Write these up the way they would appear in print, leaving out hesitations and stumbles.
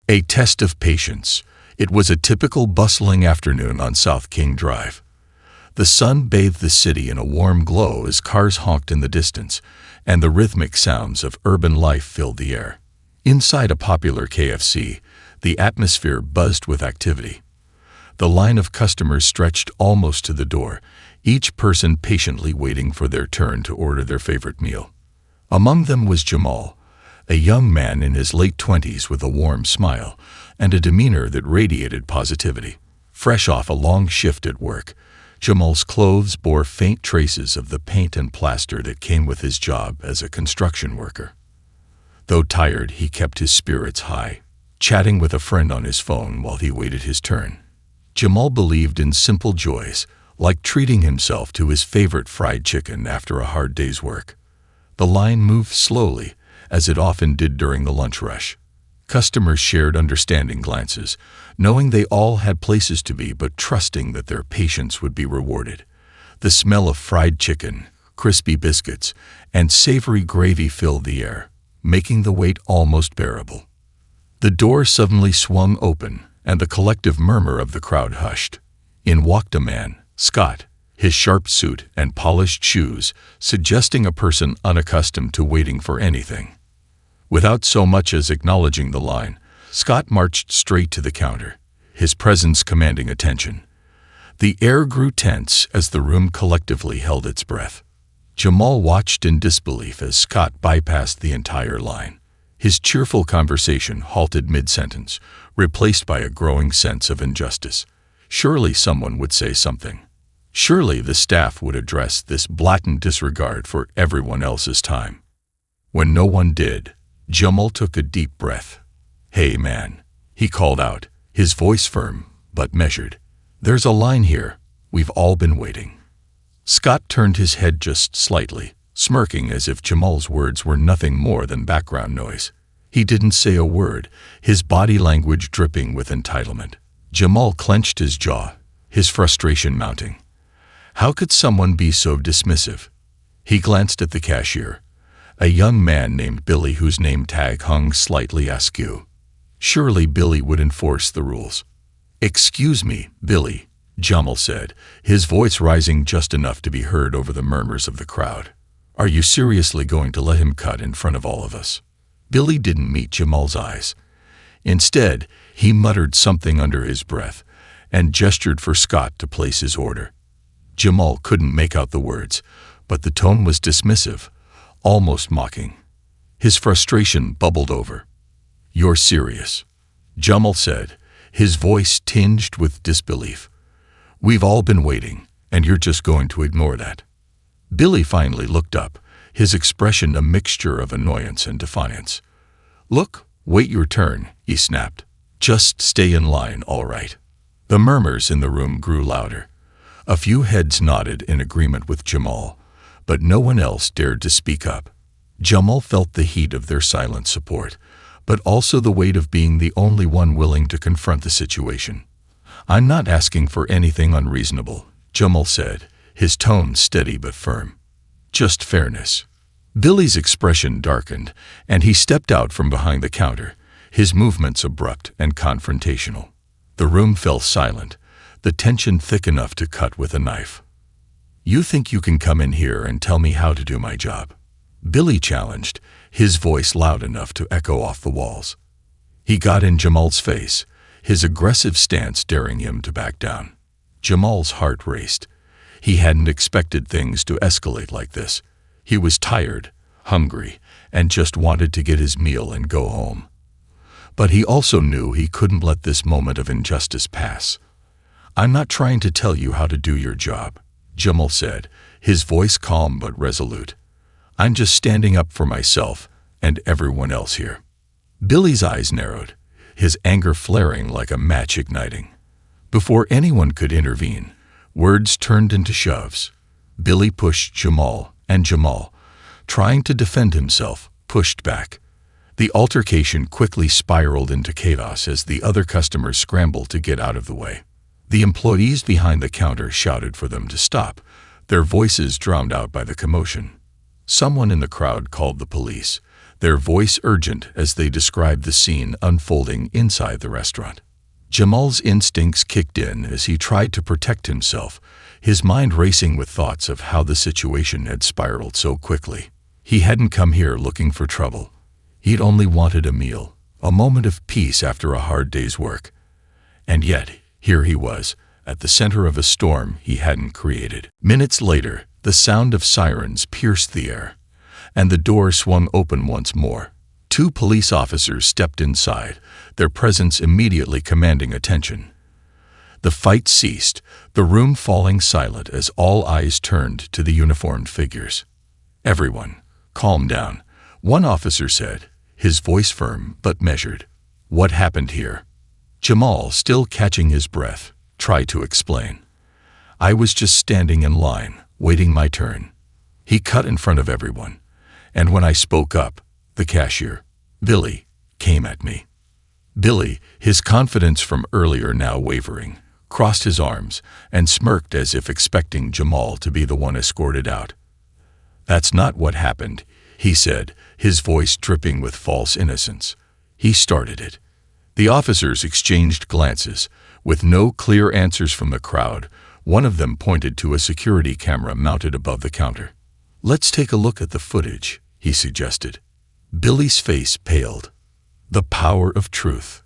A test of patience. It was a typical bustling afternoon on South King Drive. The sun bathed the city in a warm glow as cars honked in the distance, and the rhythmic sounds of urban life filled the air. Inside a popular KFC, the atmosphere buzzed with activity. The line of customers stretched almost to the door, each person patiently waiting for their turn to order their favorite meal. Among them was Jamal, a young man in his late 20s with a warm smile and a demeanor that radiated positivity. Fresh off a long shift at work, Jamal's clothes bore faint traces of the paint and plaster that came with his job as a construction worker. Though tired, he kept his spirits high, chatting with a friend on his phone while he waited his turn. Jamal believed in simple joys, like treating himself to his favorite fried chicken after a hard day's work. The line moved slowly, as it often did during the lunch rush. Customers shared understanding glances, knowing they all had places to be but trusting that their patience would be rewarded. The smell of fried chicken, crispy biscuits, and savory gravy filled the air, making the wait almost bearable. The door suddenly swung open, and the collective murmur of the crowd hushed. In walked a man, Scott, his sharp suit and polished shoes suggesting a person unaccustomed to waiting for anything. Without so much as acknowledging the line, Scott marched straight to the counter, his presence commanding attention. The air grew tense as the room collectively held its breath. Jamal watched in disbelief as Scott bypassed the entire line. His cheerful conversation halted mid-sentence, replaced by a growing sense of injustice. Surely someone would say something. Surely the staff would address this blatant disregard for everyone else's time. When no one did, Jamal took a deep breath. "Hey man," he called out, his voice firm but measured. "There's a line here. We've all been waiting." Scott turned his head just slightly, smirking as if Jamal's words were nothing more than background noise. He didn't say a word, his body language dripping with entitlement. Jamal clenched his jaw, his frustration mounting. How could someone be so dismissive? He glanced at the cashier, a young man named Billy whose name tag hung slightly askew. Surely Billy would enforce the rules. "Excuse me, Billy," Jamal said, his voice rising just enough to be heard over the murmurs of the crowd. "Are you seriously going to let him cut in front of all of us?" Billy didn't meet Jamal's eyes. Instead, he muttered something under his breath and gestured for Scott to place his order. Jamal couldn't make out the words, but the tone was dismissive, almost mocking. His frustration bubbled over. "You're serious," Jamal said, his voice tinged with disbelief. "We've all been waiting, and you're just going to ignore that?" Billy finally looked up, his expression a mixture of annoyance and defiance. "Look, wait your turn," he snapped. "Just stay in line, all right." The murmurs in the room grew louder. A few heads nodded in agreement with Jamal, but no one else dared to speak up. Jamal felt the heat of their silent support, but also the weight of being the only one willing to confront the situation. "I'm not asking for anything unreasonable," Jamal said, his tone steady but firm. "Just fairness." Billy's expression darkened, and he stepped out from behind the counter, his movements abrupt and confrontational. The room fell silent, the tension thick enough to cut with a knife. "You think you can come in here and tell me how to do my job?" Billy challenged, his voice loud enough to echo off the walls. He got in Jamal's face, his aggressive stance daring him to back down. Jamal's heart raced. He hadn't expected things to escalate like this. He was tired, hungry, and just wanted to get his meal and go home. But he also knew he couldn't let this moment of injustice pass. "I'm not trying to tell you how to do your job," Jamal said, his voice calm but resolute. "I'm just standing up for myself and everyone else here." Billy's eyes narrowed, his anger flaring like a match igniting. Before anyone could intervene, words turned into shoves. Billy pushed Jamal, and Jamal, trying to defend himself, pushed back. The altercation quickly spiraled into chaos as the other customers scrambled to get out of the way. The employees behind the counter shouted for them to stop, their voices drowned out by the commotion. Someone in the crowd called the police, their voice urgent as they described the scene unfolding inside the restaurant. Jamal's instincts kicked in as he tried to protect himself, his mind racing with thoughts of how the situation had spiraled so quickly. He hadn't come here looking for trouble. He'd only wanted a meal, a moment of peace after a hard day's work. And yet, here he was, at the center of a storm he hadn't created. Minutes later, the sound of sirens pierced the air, and the door swung open once more. 2 police officers stepped inside, their presence immediately commanding attention. The fight ceased, the room falling silent as all eyes turned to the uniformed figures. "Everyone, calm down," one officer said, his voice firm but measured. "What happened here?" Jamal, still catching his breath, tried to explain. "I was just standing in line, waiting my turn." He cut in front of everyone, and when I spoke up, the cashier, Billy, came at me. Billy, his confidence from earlier now wavering, crossed his arms and smirked as if expecting Jamal to be the one escorted out. "That's not what happened," he said, his voice dripping with false innocence. "He started it." The officers exchanged glances. With no clear answers from the crowd, one of them pointed to a security camera mounted above the counter. "Let's take a look at the footage," he suggested. Billy's face paled. The power of truth.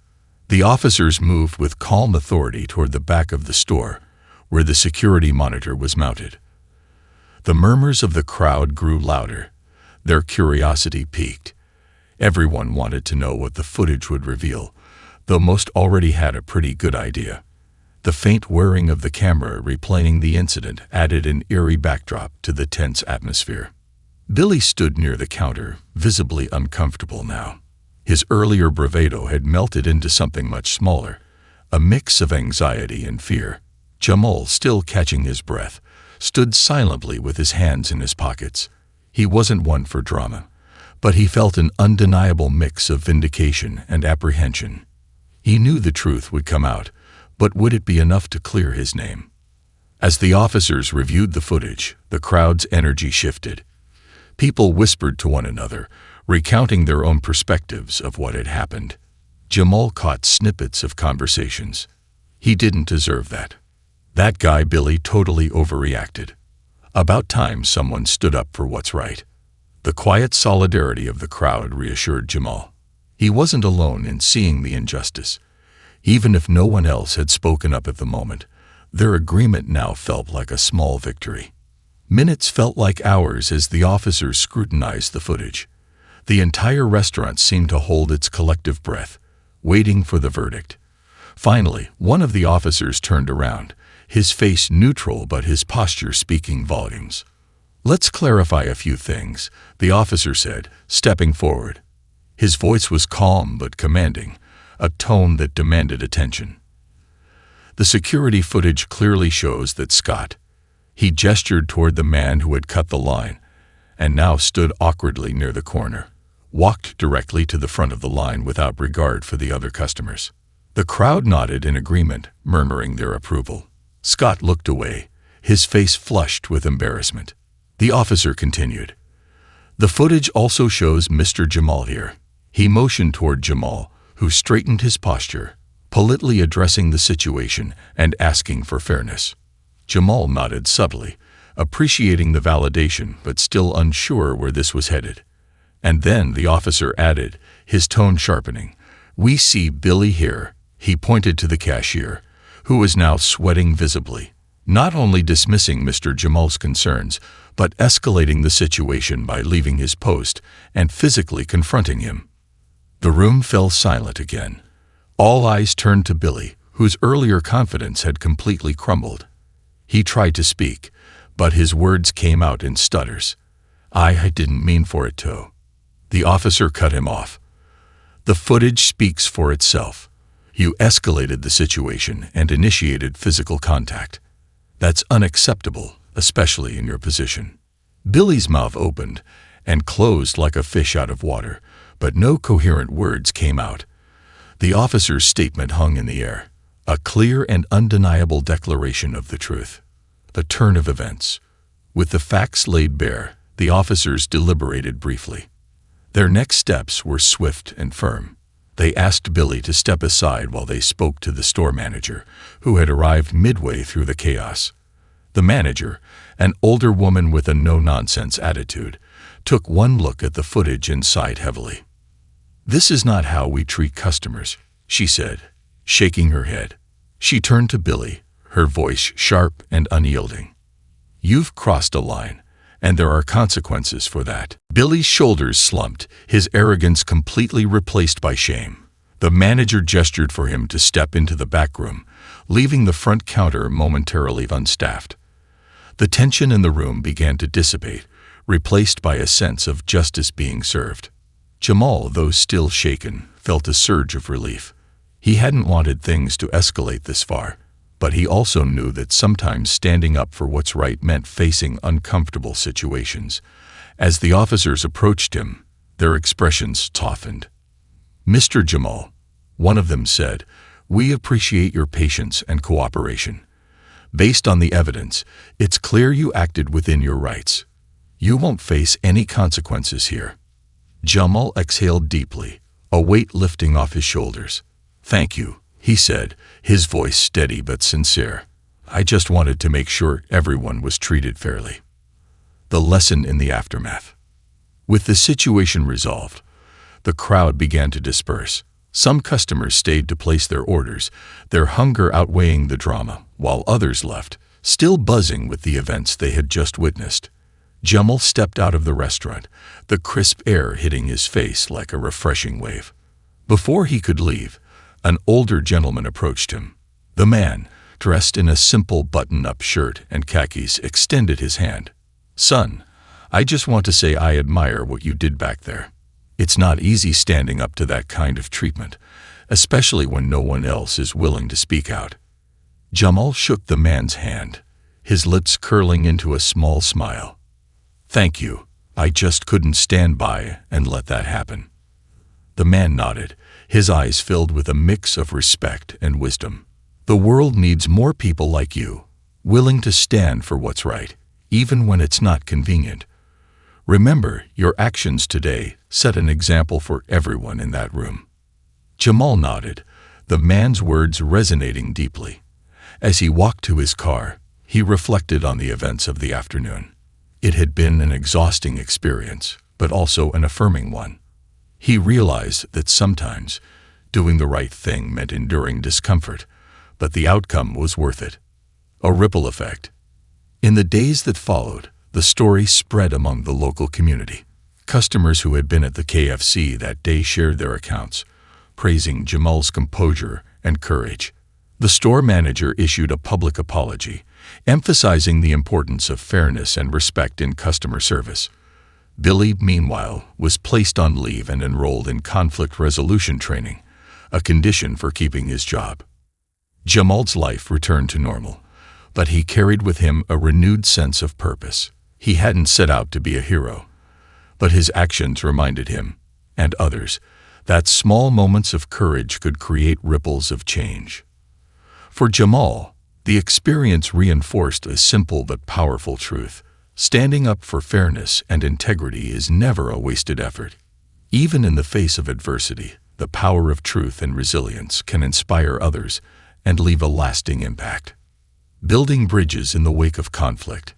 The officers moved with calm authority toward the back of the store, where the security monitor was mounted. The murmurs of the crowd grew louder. Their curiosity piqued. Everyone wanted to know what the footage would reveal, though most already had a pretty good idea. The faint whirring of the camera replaying the incident added an eerie backdrop to the tense atmosphere. Billy stood near the counter, visibly uncomfortable now. His earlier bravado had melted into something much smaller, a mix of anxiety and fear. Jamal, still catching his breath, stood silently with his hands in his pockets. He wasn't one for drama, but he felt an undeniable mix of vindication and apprehension. He knew the truth would come out, but would it be enough to clear his name? As the officers reviewed the footage, the crowd's energy shifted. People whispered to one another, recounting their own perspectives of what had happened. Jamal caught snippets of conversations. He didn't deserve that. That guy Billy totally overreacted. About time someone stood up for what's right. The quiet solidarity of the crowd reassured Jamal. He wasn't alone in seeing the injustice. Even if no one else had spoken up at the moment, their agreement now felt like a small victory. Minutes felt like hours as the officers scrutinized the footage. The entire restaurant seemed to hold its collective breath, waiting for the verdict. Finally, one of the officers turned around, his face neutral but his posture speaking volumes. "Let's clarify a few things," the officer said, stepping forward. His voice was calm but commanding, a tone that demanded attention. The security footage clearly shows that Scott, he gestured toward the man who had cut the line, and now stood awkwardly near the corner, walked directly to the front of the line without regard for the other customers. The crowd nodded in agreement, murmuring their approval. Scott looked away, his face flushed with embarrassment. The officer continued. "The footage also shows Mr. Jamal here." He motioned toward Jamal, who straightened his posture, politely addressing the situation and asking for fairness. Jamal nodded subtly, appreciating the validation but still unsure where this was headed. And then the officer added, his tone sharpening, "We see Billy here." He pointed to the cashier, who was now sweating visibly, not only dismissing Mr. Jamal's concerns, but escalating the situation by leaving his post and physically confronting him. The room fell silent again. All eyes turned to Billy, whose earlier confidence had completely crumbled. He tried to speak, but his words came out in stutters. I didn't mean for it to." The officer cut him off. "The footage speaks for itself. You escalated the situation and initiated physical contact. That's unacceptable, especially in your position." Billy's mouth opened and closed like a fish out of water, but no coherent words came out. The officer's statement hung in the air, a clear and undeniable declaration of the truth. A turn of events. With the facts laid bare, the officers deliberated briefly. Their next steps were swift and firm. They asked Billy to step aside while they spoke to the store manager, who had arrived midway through the chaos. The manager, an older woman with a no-nonsense attitude, took one look at the footage and sighed heavily. "This is not how we treat customers," she said, shaking her head. She turned to Billy, her voice sharp and unyielding. "You've crossed a line, and there are consequences for that." Billy's shoulders slumped, his arrogance completely replaced by shame. The manager gestured for him to step into the back room, leaving the front counter momentarily unstaffed. The tension in the room began to dissipate, replaced by a sense of justice being served. Jamal, though still shaken, felt a surge of relief. He hadn't wanted things to escalate this far, but he also knew that sometimes standing up for what's right meant facing uncomfortable situations. As the officers approached him, their expressions softened. "Mr. Jamal," one of them said, "we appreciate your patience and cooperation. Based on the evidence, it's clear you acted within your rights. You won't face any consequences here." Jamal exhaled deeply, a weight lifting off his shoulders. "Thank you," he said, his voice steady but sincere. "I just wanted to make sure everyone was treated fairly." The lesson in the aftermath. With the situation resolved, the crowd began to disperse. Some customers stayed to place their orders, their hunger outweighing the drama, while others left, still buzzing with the events they had just witnessed. Jamal stepped out of the restaurant, the crisp air hitting his face like a refreshing wave. Before he could leave, an older gentleman approached him. The man, dressed in a simple button-up shirt and khakis, extended his hand. "Son, I just want to say I admire what you did back there. It's not easy standing up to that kind of treatment, especially when no one else is willing to speak out." Jamal shook the man's hand, his lips curling into a small smile. "Thank you. I just couldn't stand by and let that happen." The man nodded, his eyes filled with a mix of respect and wisdom. "The world needs more people like you, willing to stand for what's right, even when it's not convenient. Remember, your actions today set an example for everyone in that room." Jamal nodded, the man's words resonating deeply. As he walked to his car, he reflected on the events of the afternoon. It had been an exhausting experience, but also an affirming one. He realized that sometimes doing the right thing meant enduring discomfort, but the outcome was worth it. A ripple effect. In the days that followed, the story spread among the local community. Customers who had been at the KFC that day shared their accounts, praising Jamal's composure and courage. The store manager issued a public apology, emphasizing the importance of fairness and respect in customer service. Billy, meanwhile, was placed on leave and enrolled in conflict resolution training, a condition for keeping his job. Jamal's life returned to normal, but he carried with him a renewed sense of purpose. He hadn't set out to be a hero, but his actions reminded him, and others, that small moments of courage could create ripples of change. For Jamal, the experience reinforced a simple but powerful truth. Standing up for fairness and integrity is never a wasted effort. Even in the face of adversity, the power of truth and resilience can inspire others and leave a lasting impact. Building bridges in the wake of conflict.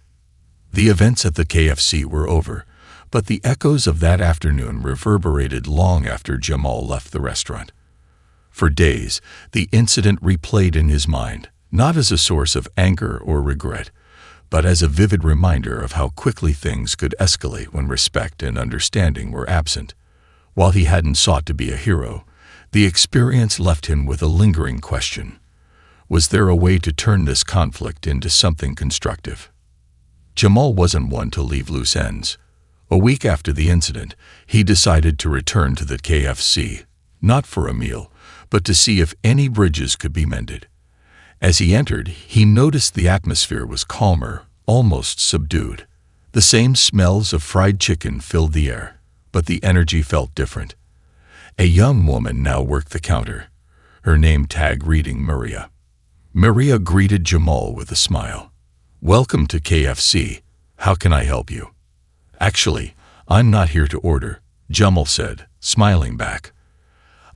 The events at the KFC were over, but the echoes of that afternoon reverberated long after Jamal left the restaurant. For days, the incident replayed in his mind, not as a source of anger or regret, but as a vivid reminder of how quickly things could escalate when respect and understanding were absent. While he hadn't sought to be a hero, the experience left him with a lingering question. Was there a way to turn this conflict into something constructive? Jamal wasn't one to leave loose ends. A week after the incident, he decided to return to the KFC, not for a meal, but to see if any bridges could be mended. As he entered, he noticed the atmosphere was calmer, almost subdued. The same smells of fried chicken filled the air, but the energy felt different. A young woman now worked the counter, her name tag reading Maria. Maria greeted Jamal with a smile. "Welcome to KFC. How can I help you?" "Actually, I'm not here to order," Jamal said, smiling back.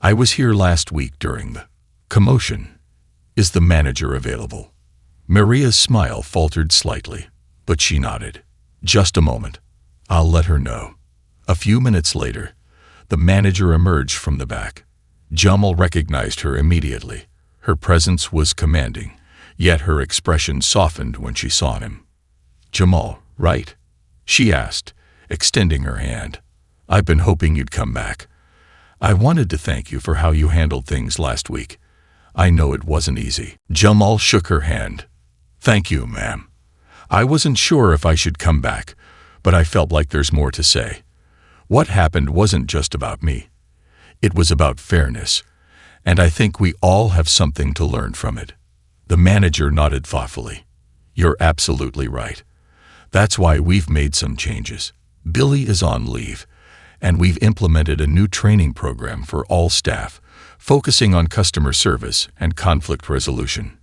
I was here last week during the commotion. Is the manager available? Maria's smile faltered slightly, but she nodded. Just a moment. I'll let her know. A few minutes later, the manager emerged from the back. Jamal recognized her immediately. Her presence was commanding, yet her expression softened when she saw him. Jamal, right? She asked, extending her hand. I've been hoping you'd come back. I wanted to thank you for how you handled things last week. I know it wasn't easy. Jamal shook her hand. Thank you, ma'am. I wasn't sure if I should come back, but I felt like there's more to say. What happened wasn't just about me. It was about fairness, and I think we all have something to learn from it. The manager nodded thoughtfully. You're absolutely right. That's why we've made some changes. Billy is on leave, and we've implemented a new training program for all staff, focusing on customer service and conflict resolution.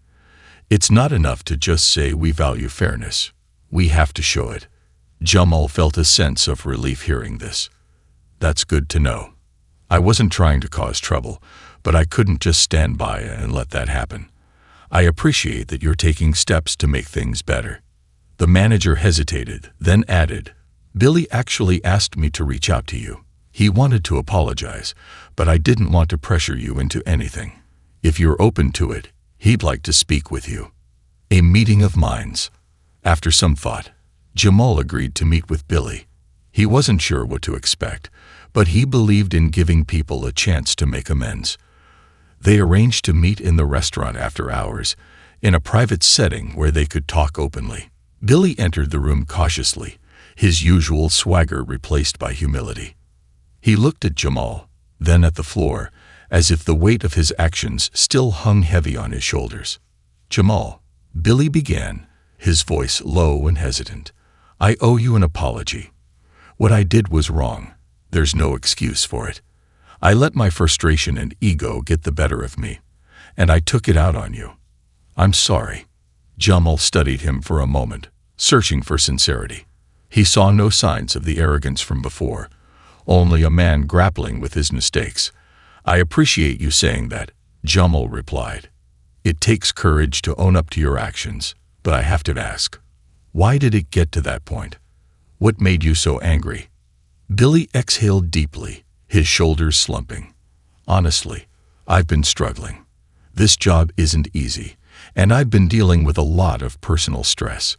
It's not enough to just say we value fairness. We have to show it. Jamal felt a sense of relief hearing this. That's good to know. I wasn't trying to cause trouble, but I couldn't just stand by and let that happen. I appreciate that you're taking steps to make things better. The manager hesitated, then added, Billy actually asked me to reach out to you. He wanted to apologize, but I didn't want to pressure you into anything. If you're open to it, he'd like to speak with you. A meeting of minds. After some thought, Jamal agreed to meet with Billy. He wasn't sure what to expect, but he believed in giving people a chance to make amends. They arranged to meet in the restaurant after hours, in a private setting where they could talk openly. Billy entered the room cautiously, his usual swagger replaced by humility. He looked at Jamal, then at the floor, as if the weight of his actions still hung heavy on his shoulders. Jamal, Billy began, his voice low and hesitant. I owe you an apology. What I did was wrong. There's no excuse for it. I let my frustration and ego get the better of me, and I took it out on you. I'm sorry. Jamal studied him for a moment, searching for sincerity. He saw no signs of the arrogance from before, only a man grappling with his mistakes. I appreciate you saying that, Jamal replied. It takes courage to own up to your actions, but I have to ask, why did it get to that point? What made you so angry? Billy exhaled deeply, his shoulders slumping. Honestly, I've been struggling. This job isn't easy, and I've been dealing with a lot of personal stress.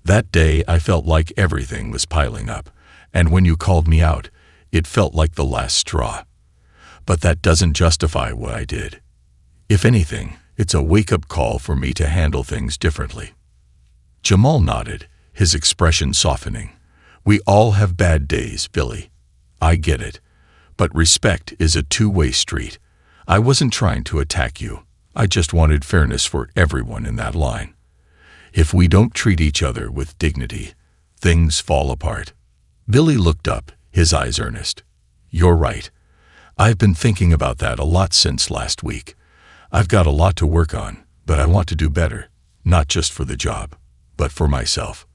That day I felt like everything was piling up, and when you called me out, it felt like the last straw. But that doesn't justify what I did. If anything, it's a wake-up call for me to handle things differently. Jamal nodded, his expression softening. We all have bad days, Billy. I get it. But respect is a two-way street. I wasn't trying to attack you. I just wanted fairness for everyone in that line. If we don't treat each other with dignity, things fall apart. Billy looked up, his eyes earnest. You're right. I've been thinking about that a lot since last week. I've got a lot to work on, but I want to do better, not just for the job, but for myself.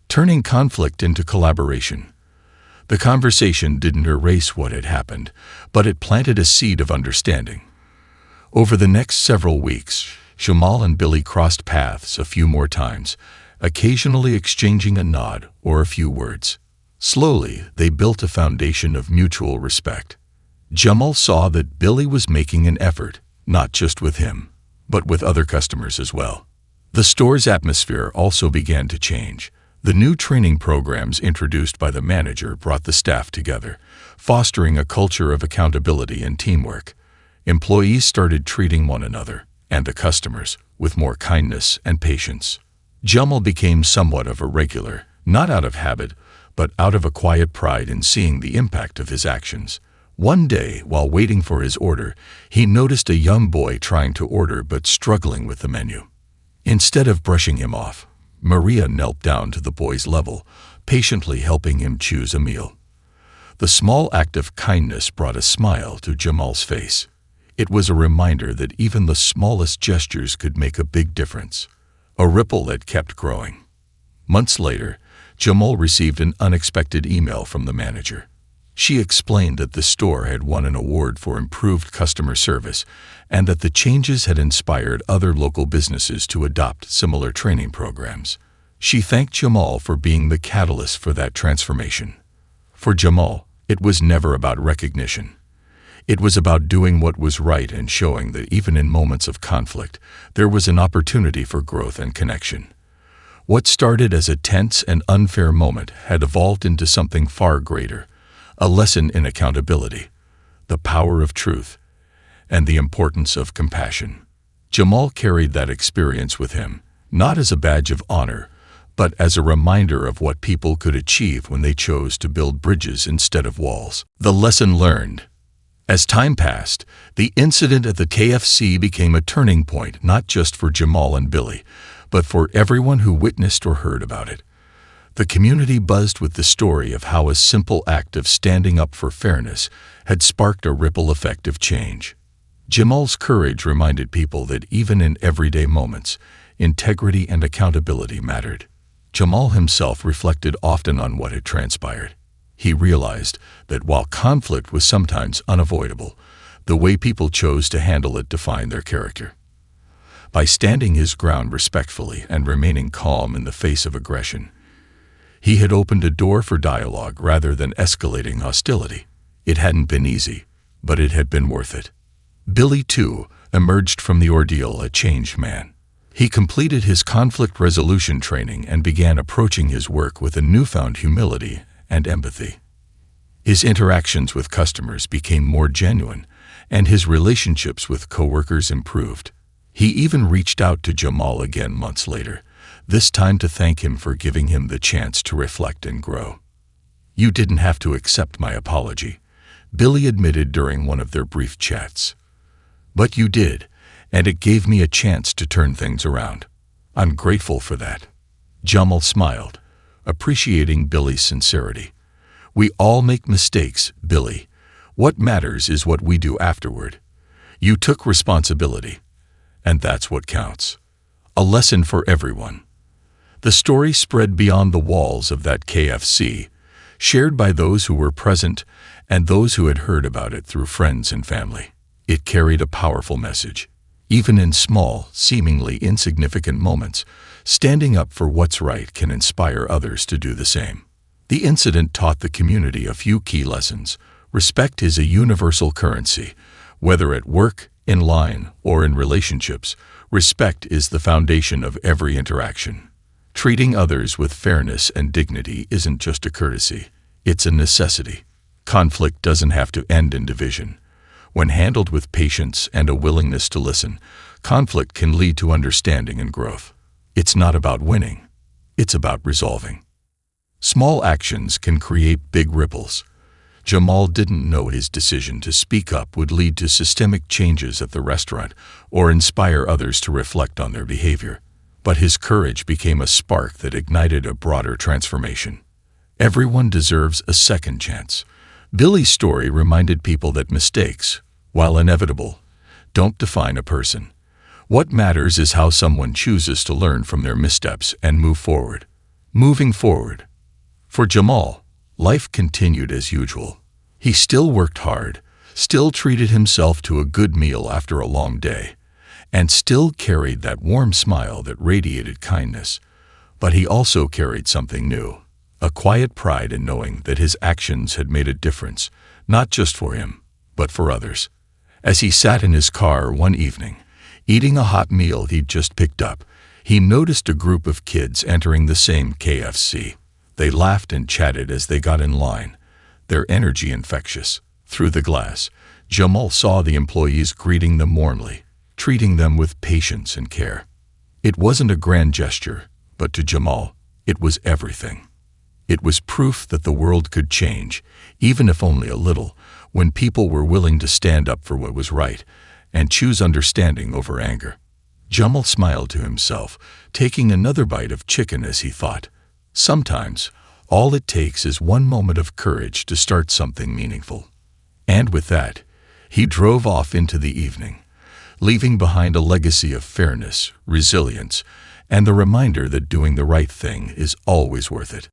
Turning conflict into collaboration. The conversation didn't erase what had happened, but it planted a seed of understanding. Over the next several weeks, Jamal and Billy crossed paths a few more times, occasionally exchanging a nod or a few words. Slowly, they built a foundation of mutual respect. Jamal saw that Billy was making an effort, not just with him, but with other customers as well. The store's atmosphere also began to change. The new training programs introduced by the manager brought the staff together, fostering a culture of accountability and teamwork. Employees started treating one another, and the customers, with more kindness and patience. Jamal became somewhat of a regular, not out of habit, but out of a quiet pride in seeing the impact of his actions. One day, while waiting for his order, he noticed a young boy trying to order but struggling with the menu. Instead of brushing him off, Maria knelt down to the boy's level, patiently helping him choose a meal. The small act of kindness brought a smile to Jamal's face. It was a reminder that even the smallest gestures could make a big difference, a ripple that kept growing. Months later, Jamal received an unexpected email from the manager. She explained that the store had won an award for improved customer service and that the changes had inspired other local businesses to adopt similar training programs. She thanked Jamal for being the catalyst for that transformation. For Jamal, it was never about recognition. It was about doing what was right and showing that even in moments of conflict, there was an opportunity for growth and connection. What started as a tense and unfair moment had evolved into something far greater, a lesson in accountability, the power of truth, and the importance of compassion. Jamal carried that experience with him, not as a badge of honor, but as a reminder of what people could achieve when they chose to build bridges instead of walls. The lesson learned. As time passed, the incident at the KFC became a turning point not just for Jamal and Billy, but for everyone who witnessed or heard about it. The community buzzed with the story of how a simple act of standing up for fairness had sparked a ripple effect of change. Jamal's courage reminded people that even in everyday moments, integrity and accountability mattered. Jamal himself reflected often on what had transpired. He realized that while conflict was sometimes unavoidable, the way people chose to handle it defined their character. By standing his ground respectfully and remaining calm in the face of aggression, he had opened a door for dialogue rather than escalating hostility. It hadn't been easy, but it had been worth it. Billy, too, emerged from the ordeal a changed man. He completed his conflict resolution training and began approaching his work with a newfound humility and empathy. His interactions with customers became more genuine, and his relationships with coworkers improved. He even reached out to Jamal again months later, this time to thank him for giving him the chance to reflect and grow. "You didn't have to accept my apology," Billy admitted during one of their brief chats. "But you did, and it gave me a chance to turn things around. I'm grateful for that." Jamal smiled, appreciating Billy's sincerity. "We all make mistakes, Billy. What matters is what we do afterward. You took responsibility, and that's what counts." A lesson for everyone. The story spread beyond the walls of that KFC, shared by those who were present and those who had heard about it through friends and family. It carried a powerful message. Even in small, seemingly insignificant moments, standing up for what's right can inspire others to do the same. The incident taught the community a few key lessons. Respect is a universal currency. Whether at work, in line, or in relationships, respect is the foundation of every interaction. Treating others with fairness and dignity isn't just a courtesy, it's a necessity. Conflict doesn't have to end in division. When handled with patience and a willingness to listen, conflict can lead to understanding and growth. It's not about winning, it's about resolving. Small actions can create big ripples. Jamal didn't know his decision to speak up would lead to systemic changes at the restaurant or inspire others to reflect on their behavior. But his courage became a spark that ignited a broader transformation. Everyone deserves a second chance. Billy's story reminded people that mistakes, while inevitable, don't define a person. What matters is how someone chooses to learn from their missteps and move forward. Moving forward. For Jamal, life continued as usual. He still worked hard, still treated himself to a good meal after a long day, and still carried that warm smile that radiated kindness. But he also carried something new, a quiet pride in knowing that his actions had made a difference, not just for him, but for others. As he sat in his car one evening, eating a hot meal he'd just picked up, he noticed a group of kids entering the same KFC. They laughed and chatted as they got in line, their energy infectious. Through the glass, Jamal saw the employees greeting them warmly, treating them with patience and care. It wasn't a grand gesture, but to Jamal, it was everything. It was proof that the world could change, even if only a little, when people were willing to stand up for what was right and choose understanding over anger. Jamal smiled to himself, taking another bite of chicken as he thought, sometimes, all it takes is one moment of courage to start something meaningful. And with that, he drove off into the evening, leaving behind a legacy of fairness, resilience, and the reminder that doing the right thing is always worth it.